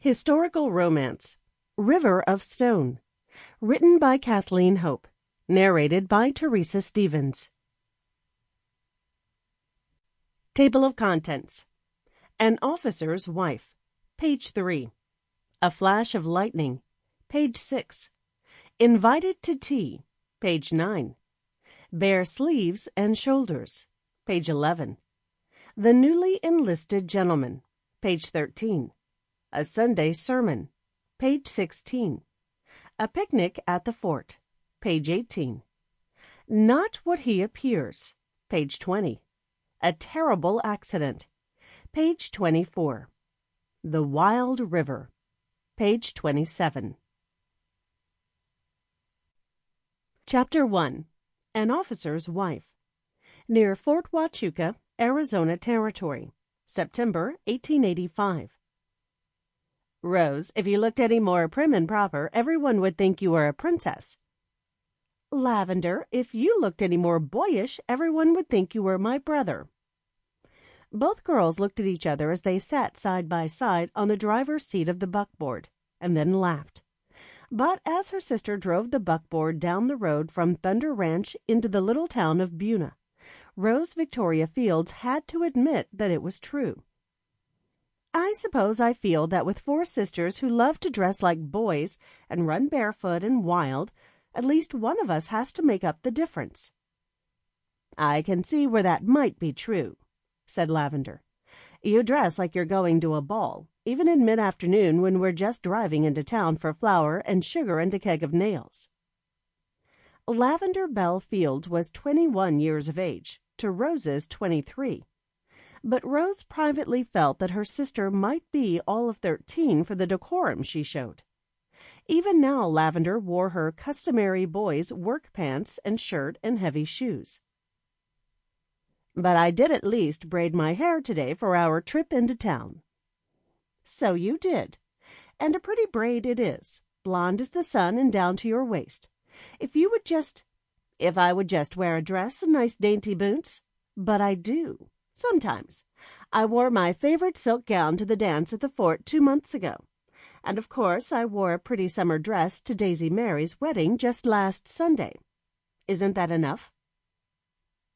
Historical romance, River of Stone, written by Kathleen Hope, narrated by Theresa Stevens. Table of Contents. An Officer's Wife, page 3. A Flash of Lightning, page 6. Invited to Tea, page 9. Bare Sleeves and Shoulders, page 11. The Newly Enlisted Gentleman, page 13. A Sunday Sermon, page 16. A Picnic at the Fort, page 18. Not What He Appears, page 20. A Terrible Accident, page 24. The Wild River, page 27. Chapter 1. An Officer's Wife. Near Fort Huachuca, Arizona Territory, September 1885. Rose, if you looked any more prim and proper, everyone would think you were a princess. Lavender, if you looked any more boyish, everyone would think you were my brother. Both girls looked at each other as they sat side by side on the driver's seat of the buckboard, and then laughed. But as her sister drove the buckboard down the road from Thunder Ranch into the little town of Buna, Rose Victoria Fields had to admit that it was true. I suppose I feel that with four sisters who love to dress like boys and run barefoot and wild, at least one of us has to make up the difference. I can see where that might be true, said Lavender. You dress like you're going to a ball, even in mid-afternoon when we're just driving into town for flour and sugar and a keg of nails. Lavender Bell Fields was 21 years of age, to Rose's 23. But Rose privately felt that her sister might be all of 13 for the decorum she showed. Even now Lavender wore her customary boys' work pants and shirt and heavy shoes. But I did at least braid my hair today for our trip into town. So you did, and a pretty braid it is, blonde as the sun and down to your waist. If I would just wear a dress and nice dainty boots, but I do. Sometimes. I wore my favorite silk gown to the dance at the fort 2 months ago. And of course I wore a pretty summer dress to Daisy Mary's wedding just last Sunday. Isn't that enough?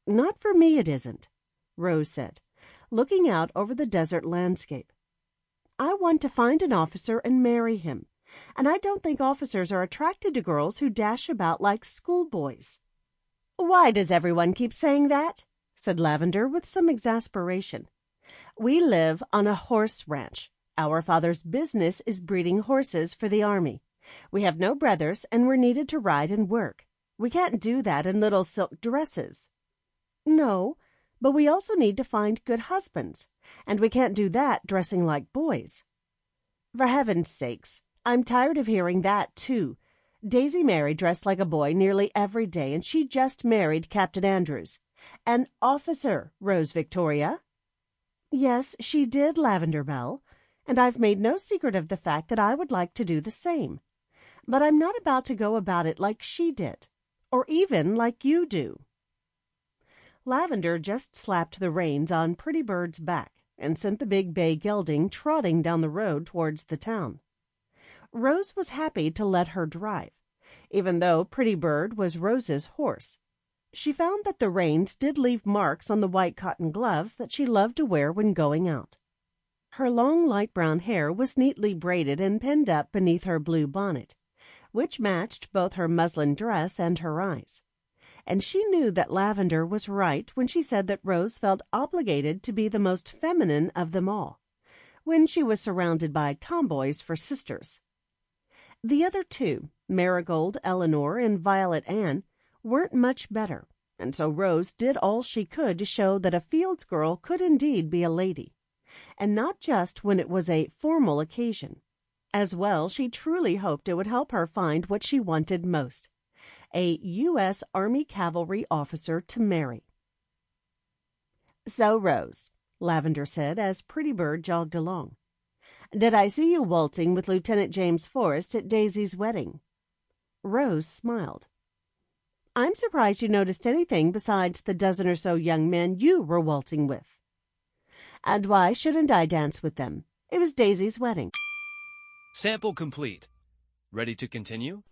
Not for me it isn't, Rose said, looking out over the desert landscape. I want to find an officer and marry him, and I don't think officers are attracted to girls who dash about like schoolboys. Why does everyone keep saying that? Said Lavender with some exasperation. We live on a horse ranch. Our father's business is breeding horses for the army. We have no brothers, and we're needed to ride and work. We can't do that in little silk dresses. No, but we also need to find good husbands, and we can't do that dressing like boys. For heaven's sakes, I'm tired of hearing that, too. Daisy Mary dressed like a boy nearly every day, and she just married Captain Andrews. An officer, Rose Victoria. Yes, she did, Lavender Bell, and I've made no secret of the fact that I would like to do the same. But I'm not about to go about it like she did, or even like you do. Lavender just slapped the reins on Pretty Bird's back and sent the big bay gelding trotting down the road towards the town. Rose was happy to let her drive, even though Pretty Bird was Rose's horse. She found that the reins did leave marks on the white cotton gloves that she loved to wear when going out. Her long light brown hair was neatly braided and pinned up beneath her blue bonnet, which matched both her muslin dress and her eyes. And she knew that Lavender was right when she said that Rose felt obligated to be the most feminine of them all, when she was surrounded by tomboys for sisters. The other two, Marigold Eleanor and Violet Ann, weren't much better, and so Rose did all she could to show that a Fields girl could indeed be a lady, and not just when it was a formal occasion. As well, she truly hoped it would help her find what she wanted most, a U.S. Army cavalry officer to marry. So, Rose, Lavender said as Pretty Bird jogged along, did I see you waltzing with Lieutenant James Forrest at Daisy's wedding? Rose smiled. I'm surprised you noticed anything besides the dozen or so young men you were waltzing with. And why shouldn't I dance with them? It was Daisy's wedding. Sample complete. Ready to continue?